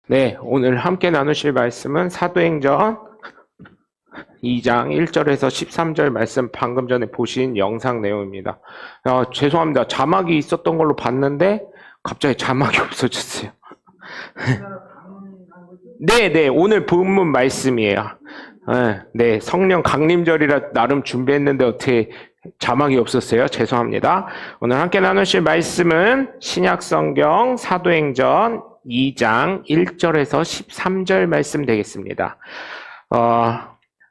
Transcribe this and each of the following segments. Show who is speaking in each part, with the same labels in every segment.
Speaker 1: 네, 오늘 함께 나누실 말씀은 사도행전 2장 1절에서 13절 말씀 방금 전에 보신 영상 내용입니다. 죄송합니다. 자막이 있었던 걸로 봤는데 갑자기 자막이 없어졌어요. 네, 오늘 본문 말씀이에요. 네, 성령 강림절이라 나름 준비했는데 어떻게 자막이 없었어요? 죄송합니다. 오늘 함께 나누실 말씀은 신약성경 사도행전 2장 1절에서 13절 말씀 되겠습니다.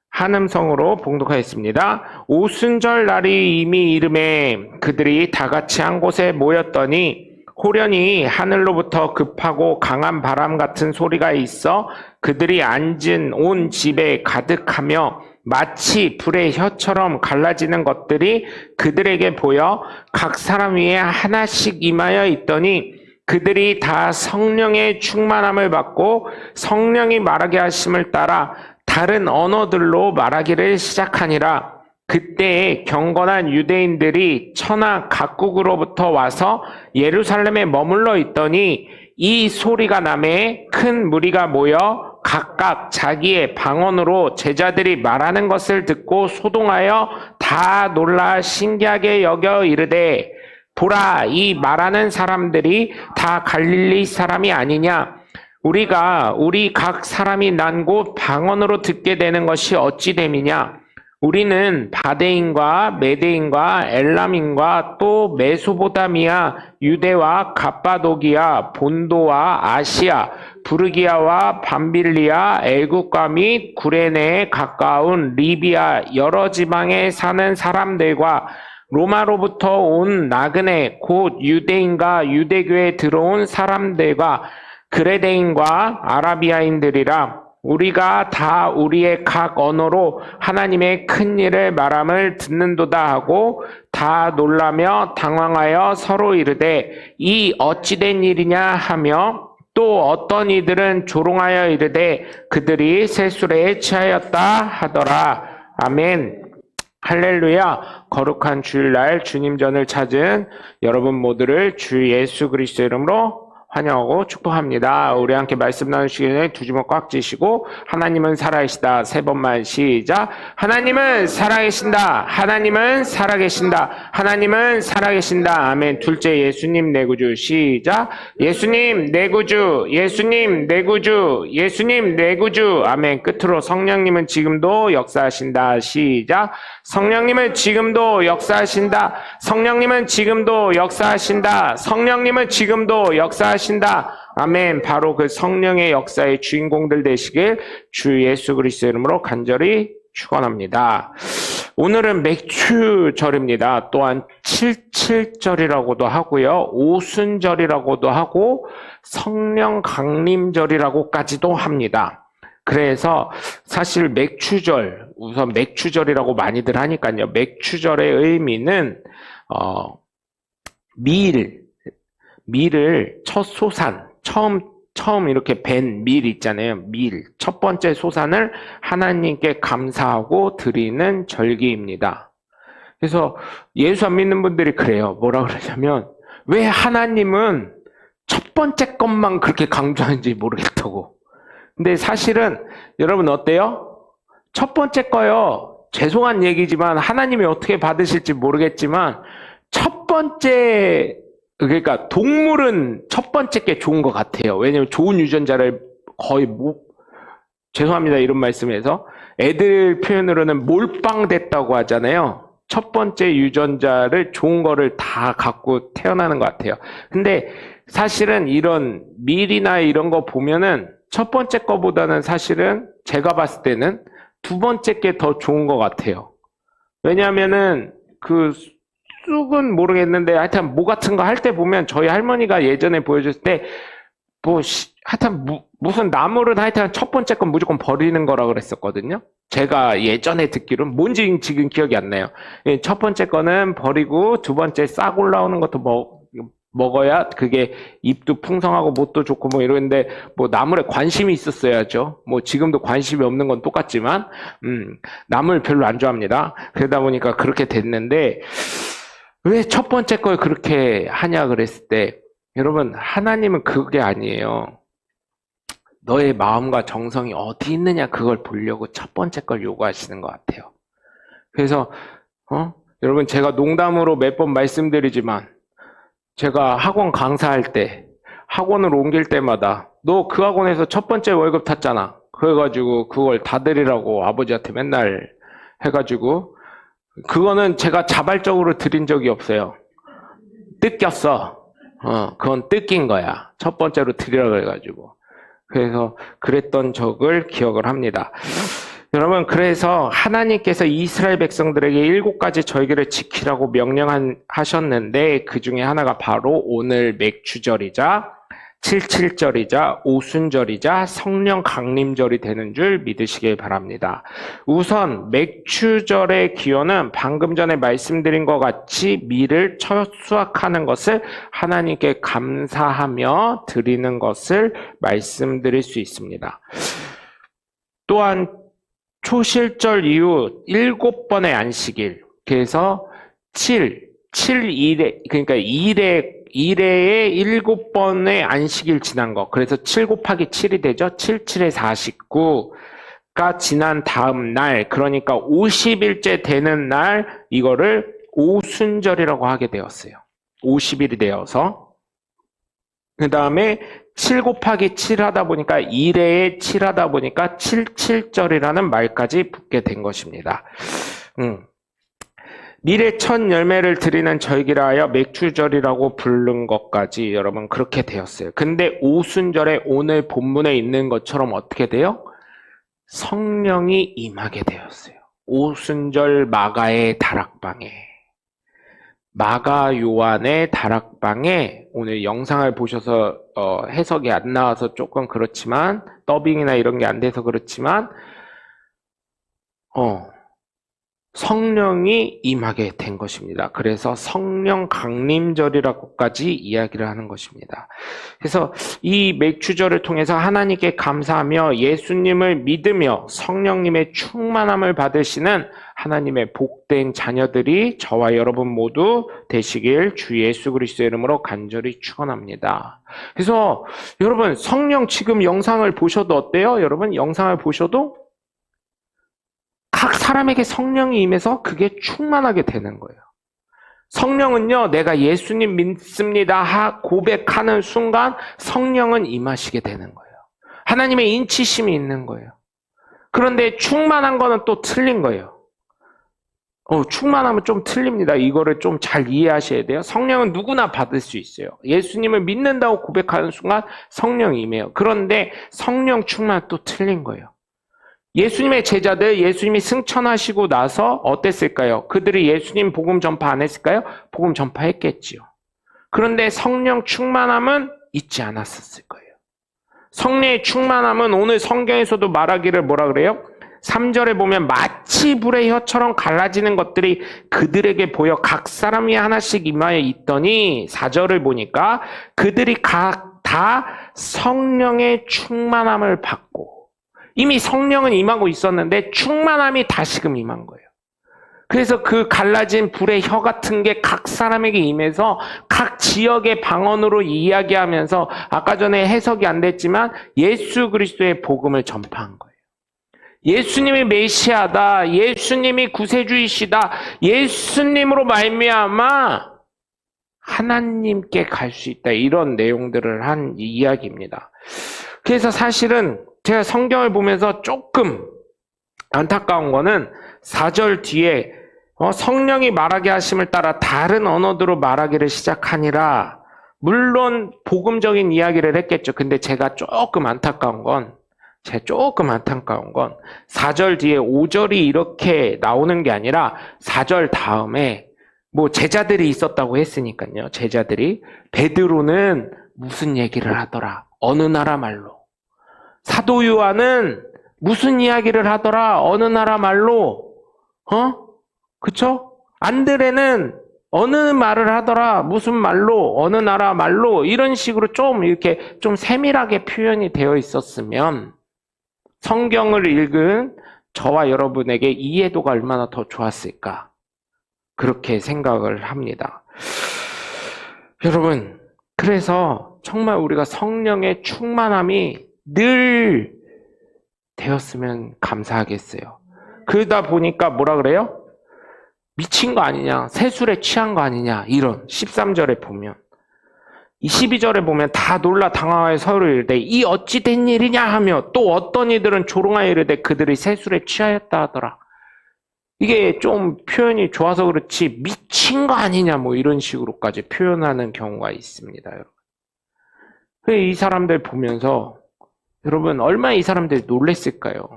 Speaker 1: 한음성으로 봉독하겠습니다. 오순절 날이 이미 이름에 그들이 다 같이 한 곳에 모였더니 호련히 하늘로부터 급하고 강한 바람 같은 소리가 있어 그들이 앉은 온 집에 가득하며 마치 불의 혀처럼 갈라지는 것들이 그들에게 보여 각 사람 위에 하나씩 임하여 있더니 그들이 다 성령의 충만함을 받고 성령이 말하게 하심을 따라 다른 언어들로 말하기를 시작하니라. 그때에 경건한 유대인들이 천하 각국으로부터 와서 예루살렘에 머물러 있더니 이 소리가 나매 큰 무리가 모여 각각 자기의 방언으로 제자들이 말하는 것을 듣고 소동하여 다 놀라 신기하게 여겨 이르되 보라, 이 말하는 사람들이 다 갈릴리 사람이 아니냐? 우리 각 사람이 난 곳 방언으로 듣게 되는 것이 어찌 됨이냐? 우리는 바데인과 메데인과 엘람인과 또 메소보다미아, 유대와 갑바도기아, 본도와 아시아, 부르기아와 밤빌리아, 애국과 및 구레네에 가까운 리비아 여러 지방에 사는 사람들과 로마로부터 온 나그네 곧 유대인과 유대교에 들어온 사람들과 그레데인과 아라비아인들이라. 우리가 다 우리의 각 언어로 하나님의 큰 일을 말함을 듣는도다 하고 다 놀라며 당황하여 서로 이르되 이 어찌된 일이냐 하며 또 어떤 이들은 조롱하여 이르되 그들이 새술에 취하였다 하더라. 아멘. 할렐루야. 거룩한 주일날 주님 전을 찾은 여러분 모두를 주 예수 그리스도 이름으로 환영하고 축복합니다. 우리 함께 말씀 나누시기 전에 두 주먹 꽉 쥐시고 하나님은 살아계시다. 세 번만 시작. 하나님은 살아계신다. 하나님은 살아계신다. 하나님은 살아계신다. 아멘. 둘째, 예수님 내 구주. 시작. 예수님 내 구주. 예수님 내 구주. 예수님 내 구주. 아멘. 끝으로 성령님은 지금도 역사하신다. 시작. 성령님은 지금도 역사하신다. 성령님은 지금도 역사하신다. 성령님은 지금도 역사하신다. 아멘. 바로 그 성령의 역사의 주인공들 되시길 주 예수 그리스도 이름으로 간절히 축원합니다. 오늘은 맥추절입니다. 또한 77절이라고도 하고요. 오순절이라고도 하고 성령 강림절이라고까지도 합니다. 그래서 사실 맥추절, 우선 맥추절이라고 많이들 하니까요. 맥추절의 의미는 밀을 첫 소산, 처음 이렇게 벤 밀 있잖아요. 밀, 첫 번째 소산을 하나님께 감사하고 드리는 절기입니다. 그래서 예수 안 믿는 분들이 그래요. 뭐라 그러냐면 왜 하나님은 첫 번째 것만 그렇게 강조하는지 모르겠다고. 근데 사실은 여러분 어때요? 첫 번째 거요. 죄송한 얘기지만 하나님이 어떻게 받으실지 모르겠지만 첫 번째, 그러니까 동물은 첫 번째 게 좋은 것 같아요. 왜냐면 좋은 유전자를 거의 죄송합니다. 이런 말씀에서 애들 표현으로는 몰빵됐다고 하잖아요. 첫 번째 유전자를 좋은 거를 다 갖고 태어나는 것 같아요. 근데 사실은 이런 밀이나 이런 거 보면은 첫 번째 거보다는 사실은 제가 봤을 때는 두 번째 게 더 좋은 것 같아요. 왜냐하면은 그 쑥은 모르겠는데 하여튼 뭐 같은 거 할 때 보면 저희 할머니가 예전에 보여줬을 때 하여튼 무슨 나물은 하여튼 첫 번째 건 무조건 버리는 거라 그랬었거든요. 제가 예전에 듣기로는 뭔지 지금 기억이 안 나요. 첫 번째 거는 버리고 두 번째 싹 올라오는 것도 먹어야 그게 입도 풍성하고 못도 좋고 뭐 이러는데 뭐 나물에 관심이 있었어야죠. 뭐 지금도 관심이 없는 건 똑같지만 나물 별로 안 좋아합니다. 그러다 보니까 그렇게 됐는데 왜 첫 번째 걸 그렇게 하냐 그랬을 때 여러분 하나님은 그게 아니에요. 너의 마음과 정성이 어디 있느냐 그걸 보려고 첫 번째 걸 요구하시는 것 같아요. 그래서 여러분 제가 농담으로 몇 번 말씀드리지만 제가 학원 강사할 때 학원을 옮길 때마다 너 그 학원에서 첫 번째 월급 탔잖아. 그래가지고 그걸 다 드리라고 아버지한테 맨날 해가지고 그거는 제가 자발적으로 드린 적이 없어요. 뜯겼어. 그건 뜯긴 거야. 첫 번째로 드리라고 해가지고. 그래서 그랬던 적을 기억을 합니다. 여러분, 그래서 하나님께서 이스라엘 백성들에게 7가지 절기를 지키라고 명령하셨는데 그 중에 하나가 바로 오늘 맥추절이자 77절이자 오순절이자 성령 강림절이 되는 줄 믿으시길 바랍니다. 우선 맥추절의 기원은 방금 전에 말씀드린 것 같이 밀을 첫 수확하는 것을 하나님께 감사하며 드리는 것을 말씀드릴 수 있습니다. 또한 초실절 이후 7번의 안식일, 그래서 7일에, 그러니까 1회에 7번의 안식일 지난 거. 그래서 7 곱하기 7이 되죠. 7, 7에 49가 지난 다음 날, 그러니까 50일째 되는 날, 이거를 오순절이라고 하게 되었어요. 50일이 되어서. 그 다음에 7 곱하기 7 하다 보니까 1회에 7 하다 보니까 77절이라는 말까지 붙게 된 것입니다. 밀의 첫 열매를 드리는 절기라 하여 맥추절이라고 부른 것까지 여러분 그렇게 되었어요. 근데 오순절에 오늘 본문에 있는 것처럼 어떻게 돼요? 성령이 임하게 되었어요. 오순절 마가의 다락방에, 마가 요한의 다락방에, 오늘 영상을 보셔서 해석이 안 나와서 조금 그렇지만, 더빙이나 이런 게 안 돼서 그렇지만 성령이 임하게 된 것입니다. 그래서 성령 강림절이라고까지 이야기를 하는 것입니다. 그래서 이 맥추절을 통해서 하나님께 감사하며 예수님을 믿으며 성령님의 충만함을 받으시는 하나님의 복된 자녀들이 저와 여러분 모두 되시길 주 예수 그리스도의 이름으로 간절히 축원합니다. 그래서 여러분 성령 지금 영상을 보셔도 어때요? 여러분 영상을 보셔도 각 사람에게 성령이 임해서 그게 충만하게 되는 거예요. 성령은요, 내가 예수님 믿습니다 고백하는 순간 성령은 임하시게 되는 거예요. 하나님의 인치심이 있는 거예요. 그런데 충만한 거는 또 틀린 거예요. 충만하면 좀 틀립니다. 이거를 좀 잘 이해하셔야 돼요. 성령은 누구나 받을 수 있어요. 예수님을 믿는다고 고백하는 순간 성령이 임해요. 그런데 성령 충만은 또 틀린 거예요. 예수님의 제자들, 예수님이 승천하시고 나서 어땠을까요? 그들이 예수님 복음 전파 안 했을까요? 복음 전파했겠지요. 그런데 성령 충만함은 있지 않았었을 거예요. 성령의 충만함은 오늘 성경에서도 말하기를 뭐라 그래요? 3절에 보면 마치 불의 혀처럼 갈라지는 것들이 그들에게 보여 각 사람이 하나씩 임하여 있더니 4절을 보니까 그들이 각 다 성령의 충만함을 받고, 이미 성령은 임하고 있었는데 충만함이 다시금 임한 거예요. 그래서 그 갈라진 불의 혀 같은 게 각 사람에게 임해서 각 지역의 방언으로 이야기하면서 아까 전에 해석이 안 됐지만 예수 그리스도의 복음을 전파한 거예요. 예수님이 메시아다, 예수님이 구세주이시다, 예수님으로 말미암아 하나님께 갈 수 있다, 이런 내용들을 한 이야기입니다. 그래서 사실은 제가 성경을 보면서 조금 안타까운 거는 4절 뒤에 성령이 말하게 하심을 따라 다른 언어들로 말하기를 시작하니라. 물론 복음적인 이야기를 했겠죠. 근데 제가 조금 안타까운 건 4절 뒤에 5절이 이렇게 나오는 게 아니라 4절 다음에 뭐 제자들이 있었다고 했으니까요. 제자들이 베드로는 무슨 얘기를 하더라? 어느 나라 말로. 사도 요한은 무슨 이야기를 하더라? 어느 나라 말로? 그쵸? 안드레는 어느 말을 하더라? 무슨 말로? 어느 나라 말로? 이런 식으로 좀 이렇게 좀 세밀하게 표현이 되어 있었으면 성경을 읽은 저와 여러분에게 이해도가 얼마나 더 좋았을까? 그렇게 생각을 합니다. 여러분, 그래서 정말 우리가 성령의 충만함이 늘 되었으면 감사하겠어요. 그러다 보니까 뭐라 그래요? 미친 거 아니냐, 세술에 취한 거 아니냐, 이런 13절에 보면, 이 12절에 보면 다 놀라 당황하여 서로 이르되 이 어찌 된 일이냐 하며, 또 어떤 이들은 조롱하여 이르되 그들이 세술에 취하였다 하더라. 이게 좀 표현이 좋아서 그렇지 미친 거 아니냐 뭐 이런 식으로까지 표현하는 경우가 있습니다. 여러분. 이 사람들 보면서 여러분 얼마나 이 사람들이 놀랬을까요?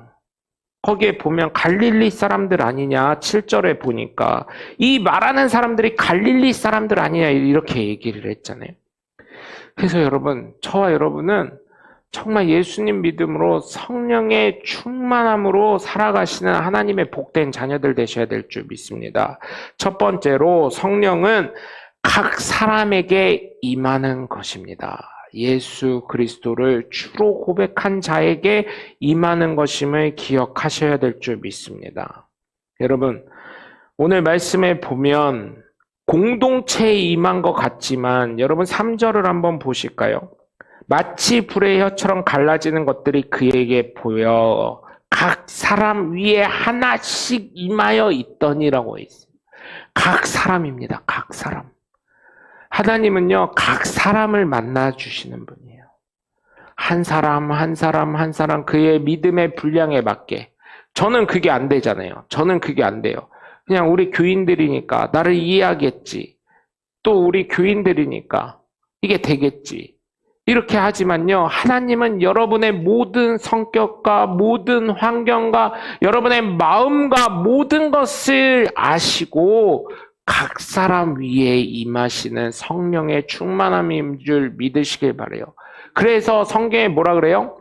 Speaker 1: 거기에 보면 갈릴리 사람들 아니냐, 7절에 보니까 이 말하는 사람들이 갈릴리 사람들 아니냐 이렇게 얘기를 했잖아요. 그래서 여러분, 저와 여러분은 정말 예수님 믿음으로 성령의 충만함으로 살아가시는 하나님의 복된 자녀들 되셔야 될 줄 믿습니다. 첫 번째로 성령은 각 사람에게 임하는 것입니다. 예수 그리스도를 주로 고백한 자에게 임하는 것임을 기억하셔야 될 줄 믿습니다. 여러분, 오늘 말씀에 보면 공동체에 임한 것 같지만 여러분 3절을 한번 보실까요? 마치 불의 혀처럼 갈라지는 것들이 그에게 보여 각 사람 위에 하나씩 임하여 있더니라고 있어요. 각 사람입니다. 각 사람. 하나님은요, 각 사람을 만나주시는 분이에요. 한 사람, 한 사람, 한 사람, 그의 믿음의 분량에 맞게. 저는 그게 안 되잖아요. 저는 그게 안 돼요. 그냥 우리 교인들이니까 나를 이해하겠지. 또 우리 교인들이니까 이게 되겠지. 이렇게 하지만요, 하나님은 여러분의 모든 성격과 모든 환경과 여러분의 마음과 모든 것을 아시고 각 사람 위에 임하시는 성령의 충만함인 줄 믿으시길 바라요. 그래서 성경에 뭐라 그래요?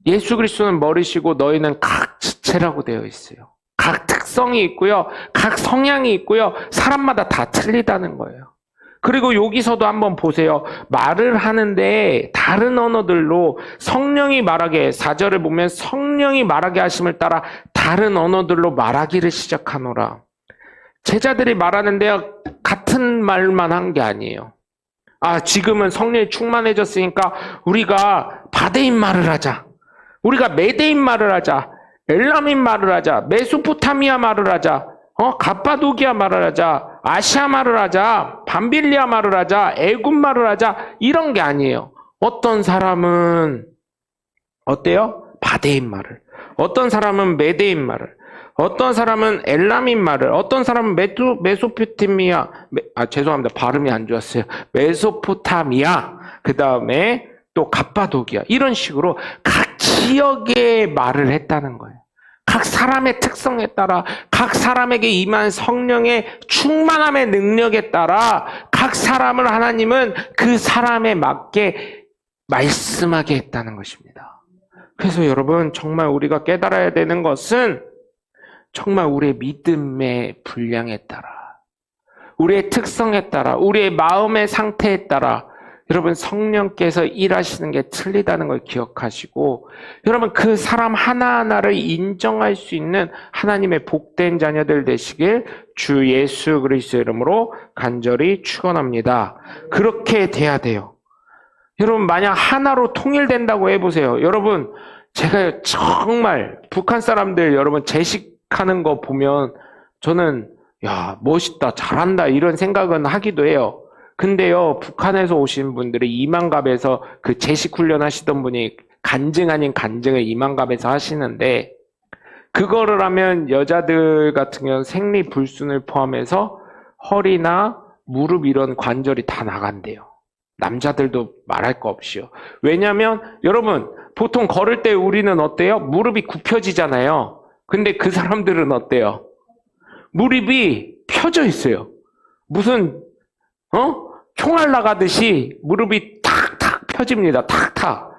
Speaker 1: 예수 그리스도는 머리시고 너희는 각 지체라고 되어 있어요. 각 특성이 있고요. 각 성향이 있고요. 사람마다 다 틀리다는 거예요. 그리고 여기서도 한번 보세요. 말을 하는데 다른 언어들로 성령이 말하게, 4절을 보면 성령이 말하게 하심을 따라 다른 언어들로 말하기를 시작하노라. 제자들이 말하는데요, 같은 말만 한 게 아니에요. 지금은 성령이 충만해졌으니까 우리가 바데인 말을 하자. 우리가 메데인 말을 하자. 엘람인 말을 하자. 메소포타미아 말을 하자. 갑바도기아 말을 하자. 아시아 말을 하자. 밤빌리아 말을 하자. 애굽 말을 하자. 이런 게 아니에요. 어떤 사람은 어때요? 바데인 말을. 어떤 사람은 메데인 말을. 어떤 사람은 엘람인 말을. 어떤 사람은 메소포타미아. 죄송합니다. 발음이 안 좋았어요. 메소포타미아. 그 다음에 또 갑바도기아. 이런 식으로 각 지역의 말을 했다는 거예요. 각 사람의 특성에 따라, 각 사람에게 임한 성령의 충만함의 능력에 따라 각 사람을 하나님은 그 사람에 맞게 말씀하게 했다는 것입니다. 그래서 여러분, 정말 우리가 깨달아야 되는 것은 정말 우리의 믿음의 분량에 따라, 우리의 특성에 따라, 우리의 마음의 상태에 따라 여러분 성령께서 일하시는 게 틀리다는 걸 기억하시고, 여러분 그 사람 하나하나를 인정할 수 있는 하나님의 복된 자녀들 되시길 주 예수 그리스도의 이름으로 간절히 축원합니다. 그렇게 돼야 돼요. 여러분 만약 하나로 통일된다고 해보세요. 여러분 제가 정말 북한 사람들 여러분 제식하는 거 보면 저는 야 멋있다 잘한다 이런 생각은 하기도 해요. 근데요, 북한에서 오신 분들이 이만갑에서 그 제식 훈련 하시던 분이 간증 아닌 간증을 이만갑에서 하시는데, 그거를 하면 여자들 같은 경우는 생리불순을 포함해서 허리나 무릎 이런 관절이 다 나간대요. 남자들도 말할 거 없이요. 왜냐면 여러분 보통 걸을 때 우리는 어때요? 무릎이 굽혀지잖아요. 근데 그 사람들은 어때요? 무릎이 펴져 있어요. 무슨 총알 나가듯이 무릎이 탁탁 펴집니다. 탁탁.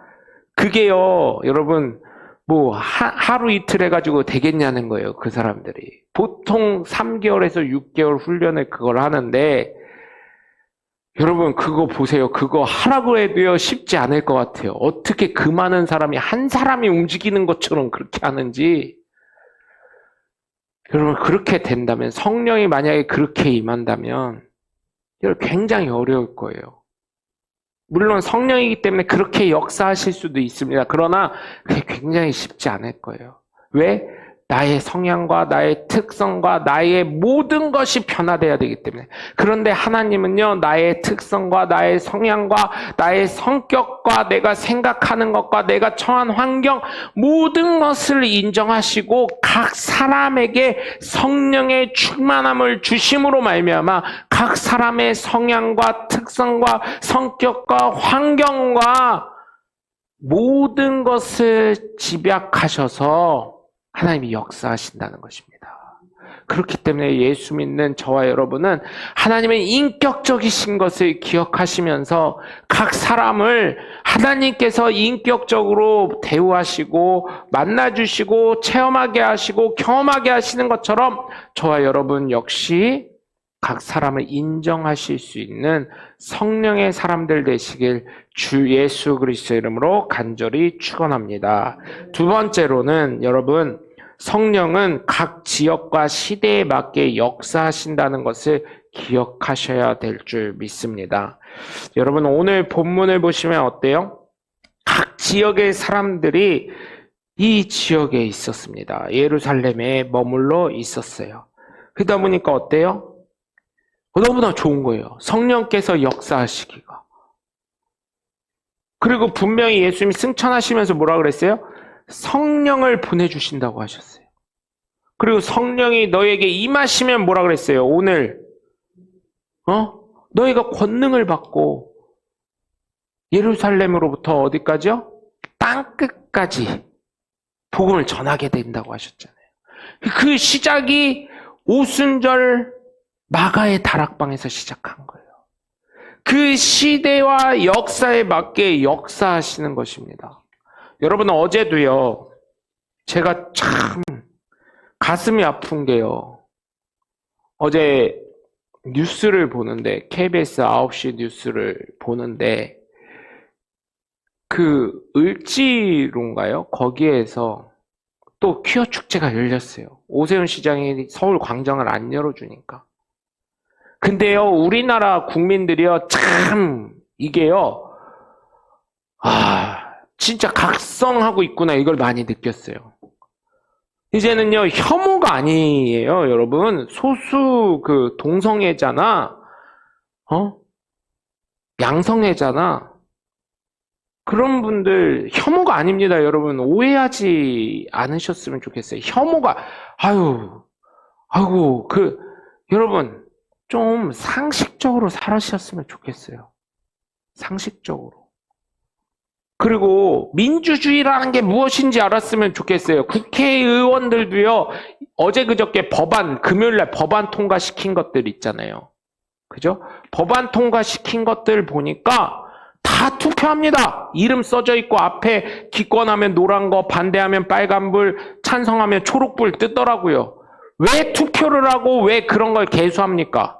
Speaker 1: 그게요, 여러분, 뭐, 하루 이틀 해가지고 되겠냐는 거예요, 그 사람들이. 보통 3개월에서 6개월 훈련을 그걸 하는데, 여러분, 그거 보세요. 그거 하라고 해도요, 쉽지 않을 것 같아요. 어떻게 그 많은 사람이, 한 사람이 움직이는 것처럼 그렇게 하는지. 여러분, 그렇게 된다면, 성령이 만약에 그렇게 임한다면, 굉장히 어려울 거예요. 물론 성령이기 때문에 그렇게 역사하실 수도 있습니다. 그러나 그게 굉장히 쉽지 않을 거예요. 왜? 나의 성향과 나의 특성과 나의 모든 것이 변화되어야 되기 때문에. 그런데 하나님은요, 나의 특성과 나의 성향과 나의 성격과 내가 생각하는 것과 내가 처한 환경 모든 것을 인정하시고 각 사람에게 성령의 충만함을 주심으로 말미암아 각 사람의 성향과 특성과 성격과 환경과 모든 것을 집약하셔서 하나님이 역사하신다는 것입니다. 그렇기 때문에 예수 믿는 저와 여러분은 하나님의 인격적이신 것을 기억하시면서 각 사람을 하나님께서 인격적으로 대우하시고 만나주시고 체험하게 하시고 경험하게 하시는 것처럼 저와 여러분 역시 각 사람을 인정하실 수 있는 성령의 사람들 되시길 주 예수 그리스도의 이름으로 간절히 축원합니다. 두 번째로는 여러분, 성령은 각 지역과 시대에 맞게 역사하신다는 것을 기억하셔야 될 줄 믿습니다. 여러분, 오늘 본문을 보시면 어때요? 각 지역의 사람들이 이 지역에 있었습니다. 예루살렘에 머물러 있었어요. 그러다 보니까 어때요? 너무나 좋은 거예요. 성령께서 역사하시기가. 그리고 분명히 예수님이 승천하시면서 뭐라 그랬어요? 성령을 보내주신다고 하셨어요. 그리고 성령이 너에게 임하시면 뭐라 그랬어요? 오늘 너희가 권능을 받고 예루살렘으로부터 어디까지요? 땅끝까지 복음을 전하게 된다고 하셨잖아요. 그 시작이 오순절 마가의 다락방에서 시작한 거예요. 그 시대와 역사에 맞게 역사하시는 것입니다. 여러분, 어제도요, 제가 참 가슴이 아픈 게요, 어제 뉴스를 보는데, KBS 9시 뉴스를 보는데, 그 을지로인가요? 거기에서 또 퀴어 축제가 열렸어요. 오세훈 시장이 서울 광장을 안 열어주니까. 근데요, 우리나라 국민들이요, 참, 이게요, 진짜 각성하고 있구나, 이걸 많이 느꼈어요. 이제는요, 혐오가 아니에요, 여러분. 소수 동성애자나, 양성애자나, 그런 분들, 혐오가 아닙니다, 여러분. 오해하지 않으셨으면 좋겠어요. 혐오가, 아이고, 여러분, 좀 상식적으로 살아셨으면 좋겠어요. 상식적으로. 그리고 민주주의라는 게 무엇인지 알았으면 좋겠어요. 국회의원들도요, 어제 그저께 금요일날 법안 통과시킨 것들 있잖아요. 그죠? 법안 통과시킨 것들 보니까 다 투표합니다. 이름 써져 있고 앞에 기권하면 노란 거, 반대하면 빨간불, 찬성하면 초록불 뜨더라고요. 왜 투표를 하고 왜 그런 걸 개수합니까?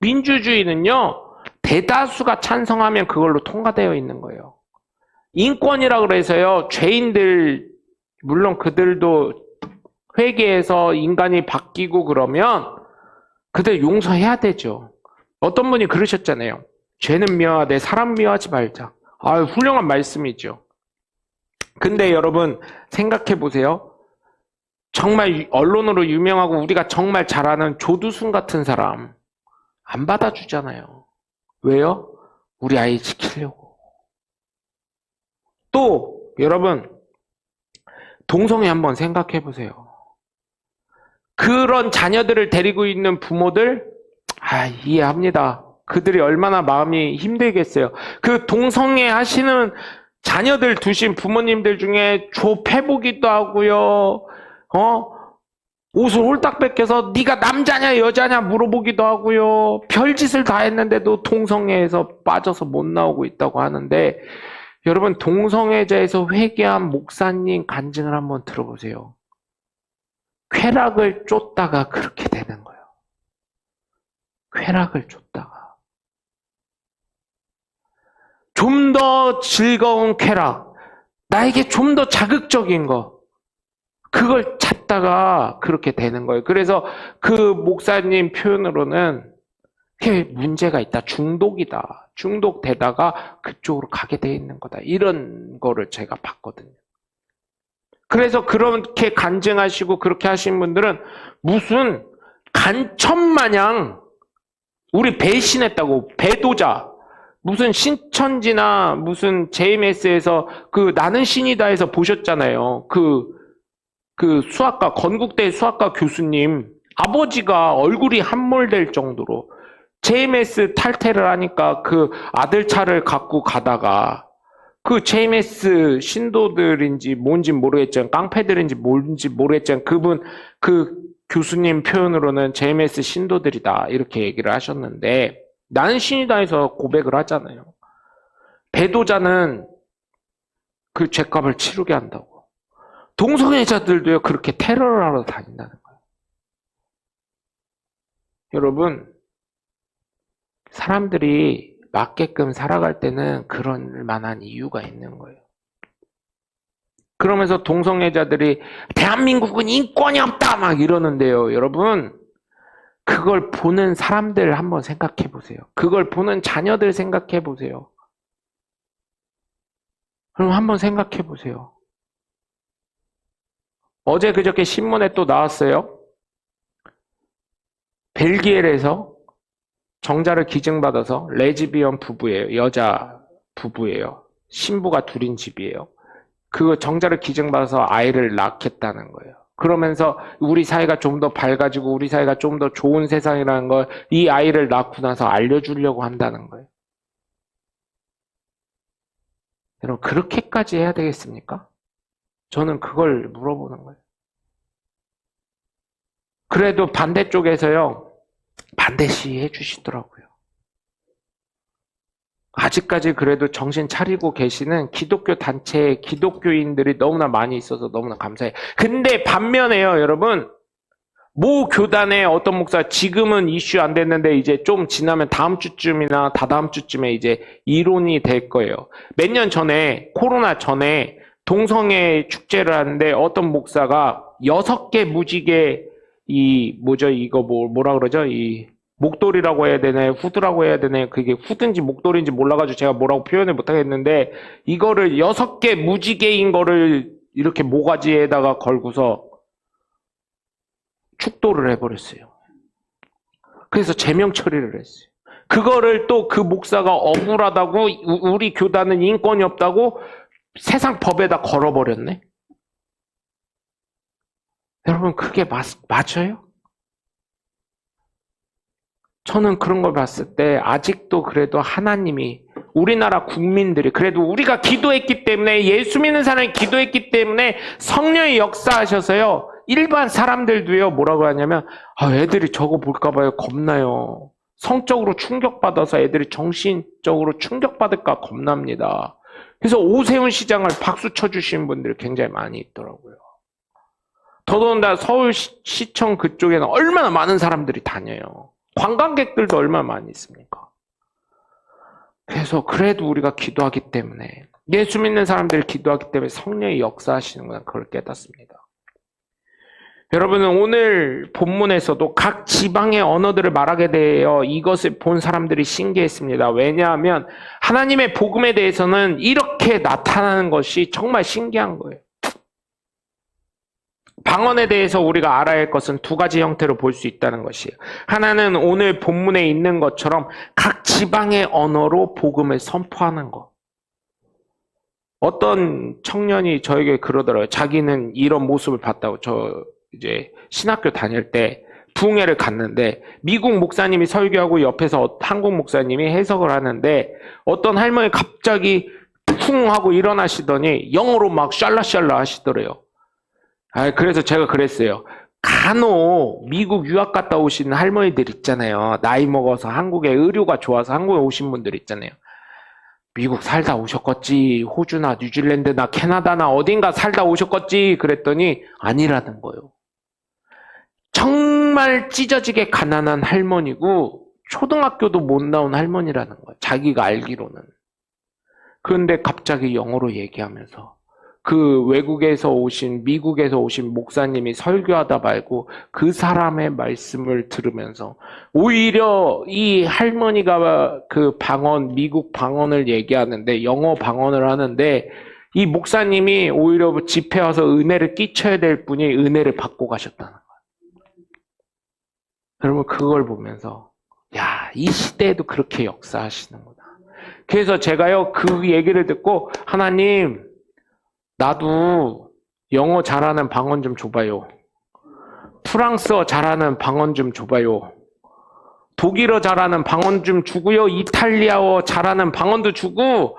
Speaker 1: 민주주의는요, 대다수가 찬성하면 그걸로 통과되어 있는 거예요. 인권이라 그래서요, 죄인들, 물론 그들도 회개해서 인간이 바뀌고 그러면 그들 용서해야 되죠. 어떤 분이 그러셨잖아요. 죄는 미워하되 사람 미워하지 말자. 훌륭한 말씀이죠. 근데 여러분, 생각해 보세요. 정말 언론으로 유명하고 우리가 정말 잘 아는 조두순 같은 사람 안 받아주잖아요. 왜요? 우리 아이 지키려고. 또 여러분, 동성애 한번 생각해 보세요. 그런 자녀들을 데리고 있는 부모들 이해합니다. 그들이 얼마나 마음이 힘들겠어요. 그 동성애 하시는 자녀들 두신 부모님들 중에 조패보기도 하고요. 옷을 홀딱 벗겨서 네가 남자냐 여자냐 물어보기도 하고요. 별짓을 다 했는데도 동성애에서 빠져서 못 나오고 있다고 하는데, 여러분, 동성애자에서 회개한 목사님 간증을 한번 들어보세요. 쾌락을 쫓다가 그렇게 되는 거예요. 쾌락을 쫓다가. 좀 더 즐거운 쾌락, 나에게 좀 더 자극적인 거, 그걸 찾다가 그렇게 되는 거예요. 그래서 그 목사님 표현으로는 그게 문제가 있다. 중독이다. 중독되다가 그쪽으로 가게 돼 있는 거다. 이런 거를 제가 봤거든요. 그래서 그렇게 간증하시고 그렇게 하신 분들은 무슨 간첩마냥 우리 배신했다고, 배도자, 무슨 신천지나 무슨 JMS에서 그 나는 신이다에서 보셨잖아요. 그 수학과, 건국대 수학과 교수님 아버지가 얼굴이 함몰될 정도로 JMS 탈퇴를 하니까 그 아들 차를 갖고 가다가 그 JMS 신도들인지 뭔지 모르겠지만 깡패들인지 뭔지 모르겠지만 그분 그 교수님 표현으로는 JMS 신도들이다 이렇게 얘기를 하셨는데 나는 신이다에서 고백을 하잖아요. 배도자는 그 죄값을 치르게 한다고. 동성애자들도요 그렇게 테러를 하러 다닌다는 거예요. 여러분, 사람들이 맞게끔 살아갈 때는 그럴 만한 이유가 있는 거예요. 그러면서 동성애자들이 대한민국은 인권이 없다 막 이러는데요. 여러분, 그걸 보는 사람들 한번 생각해 보세요. 그걸 보는 자녀들 생각해 보세요. 그럼 한번 생각해 보세요. 어제 그저께 신문에 또 나왔어요. 벨기에에서 정자를 기증받아서 레즈비언 부부예요. 여자 부부예요. 신부가 둘인 집이에요. 그 정자를 기증받아서 아이를 낳겠다는 거예요. 그러면서 우리 사회가 좀 더 밝아지고 우리 사회가 좀 더 좋은 세상이라는 걸 이 아이를 낳고 나서 알려주려고 한다는 거예요. 여러분, 그렇게까지 해야 되겠습니까? 저는 그걸 물어보는 거예요. 그래도 반대쪽에서요, 반대 시해 주시더라고요. 아직까지 그래도 정신 차리고 계시는 기독교 단체의 기독교인들이 너무나 많이 있어서 너무나 감사해요. 근데 반면에요, 여러분, 모 교단의 어떤 목사, 지금은 이슈 안 됐는데 이제 좀 지나면 다음 주쯤이나 다다음 주쯤에 이제 이론이 될 거예요. 몇 년 전에, 코로나 전에 동성애 축제를 하는데 어떤 목사가 6개 무지개 이거 뭐라 그러죠? 이 목도리라고 해야 되나요? 후드라고 해야 되나요? 그게 후드인지 목도리인지 몰라가지고 제가 뭐라고 표현을 못하겠는데 이거를 6개 무지개인 거를 이렇게 모가지에다가 걸고서 축도를 해버렸어요. 그래서 제명 처리를 했어요. 그거를 또 그 목사가 억울하다고 우리 교단은 인권이 없다고 세상 법에다 걸어버렸네. 여러분, 그게 맞아요? 저는 그런 걸 봤을 때 아직도 그래도 하나님이 우리나라 국민들이 그래도 우리가 기도했기 때문에 예수 믿는 사람이 기도했기 때문에 성령이 역사하셔서요. 일반 사람들도요. 뭐라고 하냐면 애들이 저거 볼까 봐요. 겁나요. 성적으로 충격받아서 애들이 정신적으로 충격받을까 겁납니다. 그래서 오세훈 시장을 박수 쳐주신 분들이 굉장히 많이 있더라고요. 더더군다나 서울시청 그쪽에는 얼마나 많은 사람들이 다녀요. 관광객들도 얼마나 많이 있습니까? 그래서 그래도 우리가 기도하기 때문에 예수 믿는 사람들이 기도하기 때문에 성령이 역사하시는구나 그걸 깨닫습니다. 여러분은 오늘 본문에서도 각 지방의 언어들을 말하게 되어 이것을 본 사람들이 신기했습니다. 왜냐하면 하나님의 복음에 대해서는 이렇게 나타나는 것이 정말 신기한 거예요. 방언에 대해서 우리가 알아야 할 것은 두 가지 형태로 볼 수 있다는 것이에요. 하나는 오늘 본문에 있는 것처럼 각 지방의 언어로 복음을 선포하는 것. 어떤 청년이 저에게 그러더라고요. 자기는 이런 모습을 봤다고. 저 이제 신학교 다닐 때 부흥회를 갔는데 미국 목사님이 설교하고 옆에서 한국 목사님이 해석을 하는데 어떤 할머니 갑자기 쿵 하고 일어나시더니 영어로 막 샬라샬라 하시더래요. 그래서 제가 그랬어요. 간혹 미국 유학 갔다 오신 할머니들 있잖아요. 나이 먹어서 한국에 의료가 좋아서 한국에 오신 분들 있잖아요. 미국 살다 오셨겠지. 호주나 뉴질랜드나 캐나다나 어딘가 살다 오셨겠지. 그랬더니 아니라는 거예요. 정말 찢어지게 가난한 할머니고 초등학교도 못 나온 할머니라는 거예요. 자기가 알기로는. 그런데 갑자기 영어로 얘기하면서 그 외국에서 오신, 미국에서 오신 목사님이 설교하다 말고 그 사람의 말씀을 들으면서 오히려 이 할머니가 그 방언, 미국 방언을 얘기하는데 영어 방언을 하는데 이 목사님이 오히려 집회 와서 은혜를 끼쳐야 될 분이 은혜를 받고 가셨다는 거예요. 여러분 그걸 보면서 야, 이 시대에도 그렇게 역사하시는구나. 그래서 제가요 그 얘기를 듣고 하나님 나도 영어 잘하는 방언 좀 줘봐요. 프랑스어 잘하는 방언 좀 줘봐요. 독일어 잘하는 방언 좀 주고요. 이탈리아어 잘하는 방언도 주고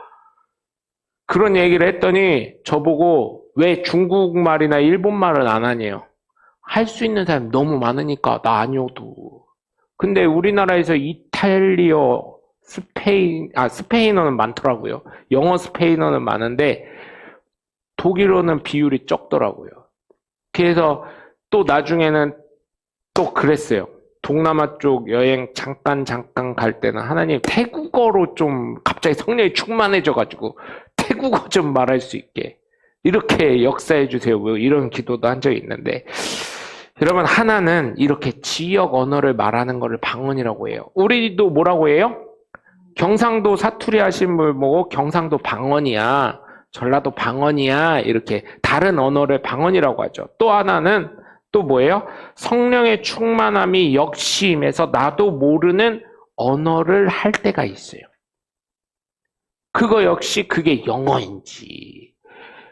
Speaker 1: 그런 얘기를 했더니 저보고 왜 중국말이나 일본말은 안 하냐요. 할 수 있는 사람이 너무 많으니까 나 아니어도. 근데 우리나라에서 이탈리아, 스페인어는 많더라고요. 영어 스페인어는 많은데 독일어는 비율이 적더라고요. 그래서 또 나중에는 또 그랬어요. 동남아 쪽 여행 잠깐 갈 때는 하나님 태국어로 좀 갑자기 성령이 충만해져가지고 태국어 좀 말할 수 있게 이렇게 역사해 주세요. 뭐 이런 기도도 한 적이 있는데 여러분 하나는 이렇게 지역 언어를 말하는 거를 방언이라고 해요. 우리도 뭐라고 해요? 경상도 사투리 하신 분 보고 경상도 방언이야. 전라도 방언이야. 이렇게 다른 언어를 방언이라고 하죠. 또 하나는 또 뭐예요? 성령의 충만함이 역시임해서 나도 모르는 언어를 할 때가 있어요. 그거 역시 그게 영어인지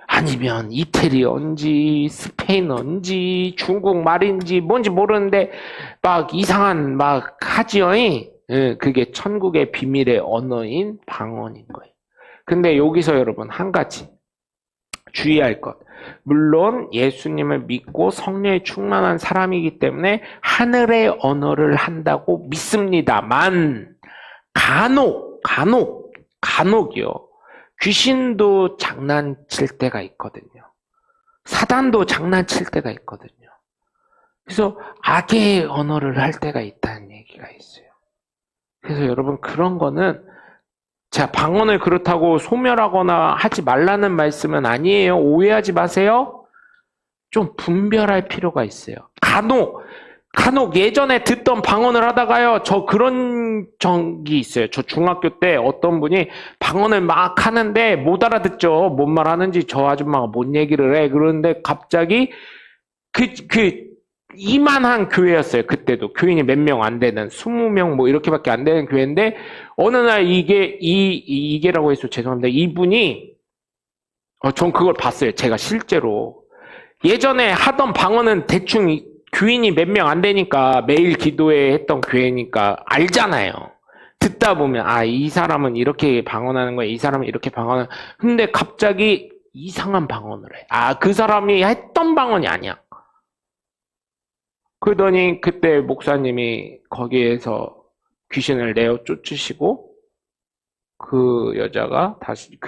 Speaker 1: 아니면 이태리어인지 스페인어인지 중국말인지 뭔지 모르는데 막 이상한 막 하지요. 그게 천국의 비밀의 언어인 방언인 거예요. 근데 여기서 여러분 한 가지 주의할 것. 물론 예수님을 믿고 성령에 충만한 사람이기 때문에 하늘의 언어를 한다고 믿습니다만 간혹이요. 귀신도 장난칠 때가 있거든요. 사단도 장난칠 때가 있거든요. 그래서 악의 언어를 할 때가 있다는 얘기가 있어요. 그래서 여러분 그런 거는 자, 방언을 그렇다고 소멸하거나 하지 말라는 말씀은 아니에요. 오해하지 마세요. 좀 분별할 필요가 있어요. 간혹 예전에 듣던 방언을 하다가요. 저 그런 적이 있어요. 저 중학교 때 어떤 분이 방언을 막 하는데 못 알아듣죠. 뭔 말 하는지 저 아줌마가 뭔 얘기를 해. 그러는데 갑자기 이만한 교회였어요. 그때도 교인이 몇 명 안 되는 20명 뭐 이렇게밖에 안 되는 교회인데 어느 날 이게라고 해서 죄송합니다. 이분이 전 그걸 봤어요. 제가 실제로 예전에 하던 방언은 대충 교인이 몇 명 안 되니까 매일 기도회 했던 교회니까 알잖아요. 듣다 보면 이 사람은 이렇게 방언하는 거야. 이 사람은 이렇게 방언하는 거야. 근데 갑자기 이상한 방언을 해. 그 사람이 했던 방언이 아니야. 그러더니 그때 목사님이 거기에서 귀신을 내어 쫓으시고 그 여자가 다시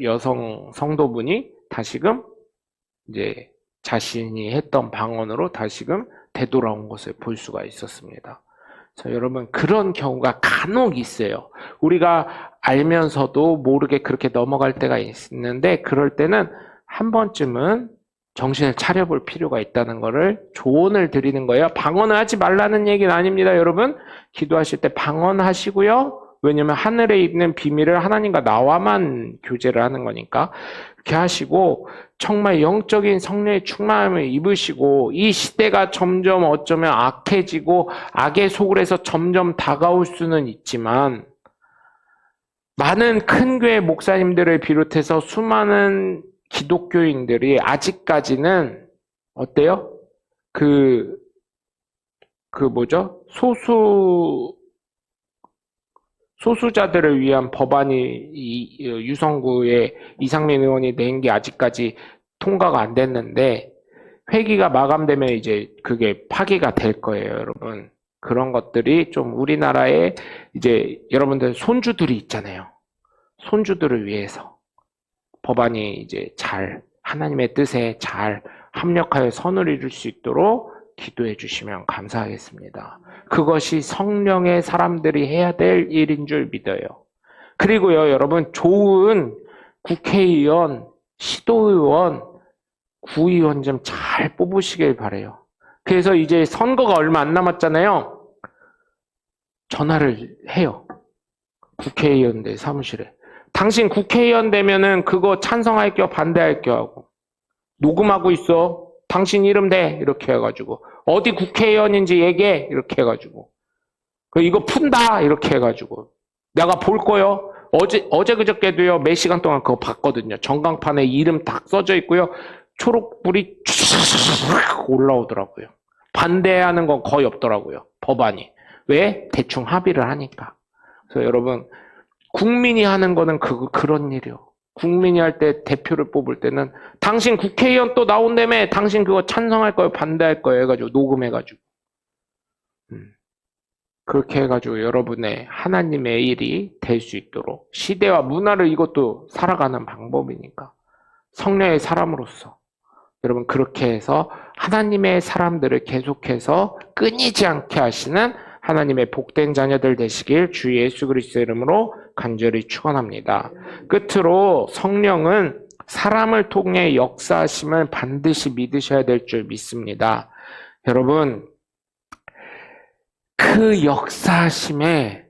Speaker 1: 여성 성도분이 다시금 이제 자신이 했던 방언으로 다시금 되돌아온 것을 볼 수가 있었습니다. 그래서 여러분 그런 경우가 간혹 있어요. 우리가 알면서도 모르게 그렇게 넘어갈 때가 있는데 그럴 때는 한 번쯤은 정신을 차려볼 필요가 있다는 것을 조언을 드리는 거예요. 방언을 하지 말라는 얘기는 아닙니다. 여러분 기도하실 때 방언하시고요. 왜냐하면 하늘에 있는 비밀을 하나님과 나와만 교제를 하는 거니까 그렇게 하시고 정말 영적인 성령의 충만함을 입으시고 이 시대가 점점 어쩌면 악해지고 악의 소굴에서 점점 다가올 수는 있지만 많은 큰 교회 목사님들을 비롯해서 수많은 기독교인들이 아직까지는 어때요? 소수자들을 위한 법안이 유성구의 이상민 의원이 낸 게 아직까지 통과가 안 됐는데 회기가 마감되면 이제 그게 파기가 될 거예요, 여러분. 그런 것들이 좀 우리나라에 이제 여러분들 손주들이 있잖아요. 손주들을 위해서 법안이 이제 잘 하나님의 뜻에 잘 합력하여 선을 이룰 수 있도록 기도해 주시면 감사하겠습니다. 그것이 성령의 사람들이 해야 될 일인 줄 믿어요. 그리고요, 여러분 좋은 국회의원, 시도의원, 구의원 좀 잘 뽑으시길 바래요. 그래서 이제 선거가 얼마 안 남았잖아요. 전화를 해요. 국회의원들 사무실에. 당신 국회의원 되면은 그거 찬성할게요, 반대할게요 하고. 녹음하고 있어. 당신 이름 대. 이렇게 해가지고. 어디 국회의원인지 얘기해. 이렇게 해가지고. 이거 푼다. 이렇게 해가지고. 내가 볼 거요. 어제 그저께도요, 몇 시간 동안 그거 봤거든요. 전광판에 이름 딱 써져 있고요. 초록불이 쫙 올라오더라고요. 반대하는 건 거의 없더라고요. 법안이. 왜? 대충 합의를 하니까. 그래서 여러분, 국민이 하는 거는 그런 일이요. 국민이 할 때 대표를 뽑을 때는 당신 국회의원 또 나온다며 당신 그거 찬성할 거예요, 반대할 거예요 해가지고 녹음해가지고. 그렇게 해가지고 여러분의 하나님의 일이 될 수 있도록 시대와 문화를 이것도 살아가는 방법이니까 성령의 사람으로서 여러분 그렇게 해서 하나님의 사람들을 계속해서 끊이지 않게 하시는 하나님의 복된 자녀들 되시길 주 예수 그리스도의 이름으로 간절히 축원합니다. 끝으로 성령은 사람을 통해 역사하심을 반드시 믿으셔야 될 줄 믿습니다. 여러분 그 역사하심에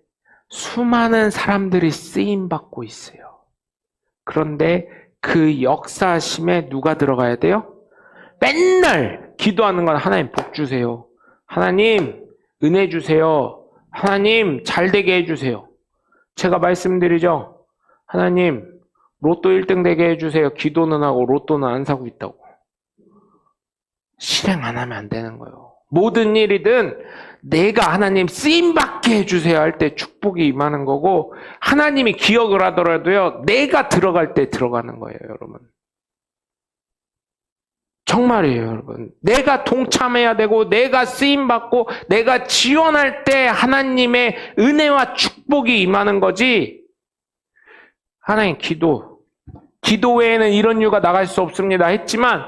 Speaker 1: 수많은 사람들이 쓰임받고 있어요. 그런데 그 역사하심에 누가 들어가야 돼요? 맨날 기도하는 건 하나님 복 주세요. 하나님 은혜 주세요. 하나님 잘 되게 해주세요. 제가 말씀드리죠. 하나님 로또 1등 되게 해주세요. 기도는 하고 로또는 안 사고 있다고. 실행 안 하면 안 되는 거예요. 모든 일이든 내가 하나님 쓰임받게 해주세요 할 때 축복이 임하는 거고 하나님이 기억을 하더라도요. 내가 들어갈 때 들어가는 거예요. 여러분. 정말이에요, 여러분. 내가 동참해야 되고 내가 쓰임받고 내가 지원할 때 하나님의 은혜와 축복이 임하는 거지. 하나님 기도 외에는 이런 이유가 나갈 수 없습니다 했지만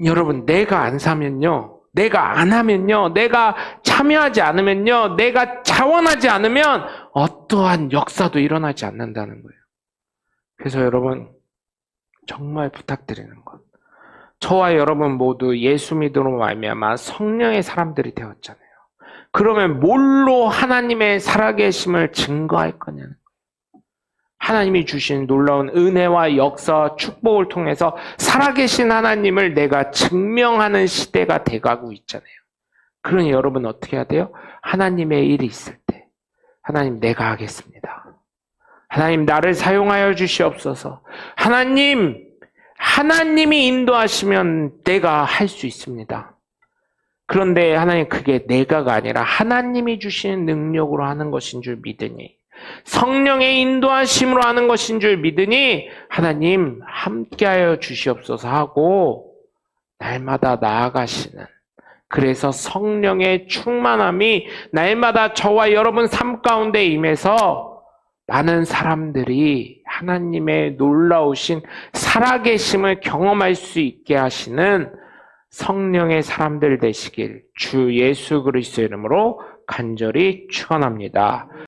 Speaker 1: 여러분 내가 안 사면요. 내가 안 하면요. 내가 참여하지 않으면요. 내가 자원하지 않으면 어떠한 역사도 일어나지 않는다는 거예요. 그래서 여러분 정말 부탁드리는 것. 저와 여러분 모두 예수 믿음으로 말미암아 성령의 사람들이 되었잖아요. 그러면 뭘로 하나님의 살아계심을 증거할 거냐는 거예요. 하나님이 주신 놀라운 은혜와 역사와 축복을 통해서 살아계신 하나님을 내가 증명하는 시대가 돼가고 있잖아요. 그러니 여러분 어떻게 해야 돼요? 하나님의 일이 있을 때 하나님 내가 하겠습니다. 하나님 나를 사용하여 주시옵소서. 하나님이 인도하시면 내가 할 수 있습니다. 그런데 하나님 그게 내가가 아니라 하나님이 주시는 능력으로 하는 것인 줄 믿으니 성령의 인도하심으로 하는 것인 줄 믿으니 하나님 함께하여 주시옵소서 하고 날마다 나아가시는 그래서 성령의 충만함이 날마다 저와 여러분 삶 가운데 임해서 많은 사람들이 하나님의 놀라우신 살아계심을 경험할 수 있게 하시는 성령의 사람들 되시길 주 예수 그리스도의 이름으로 간절히 축원합니다.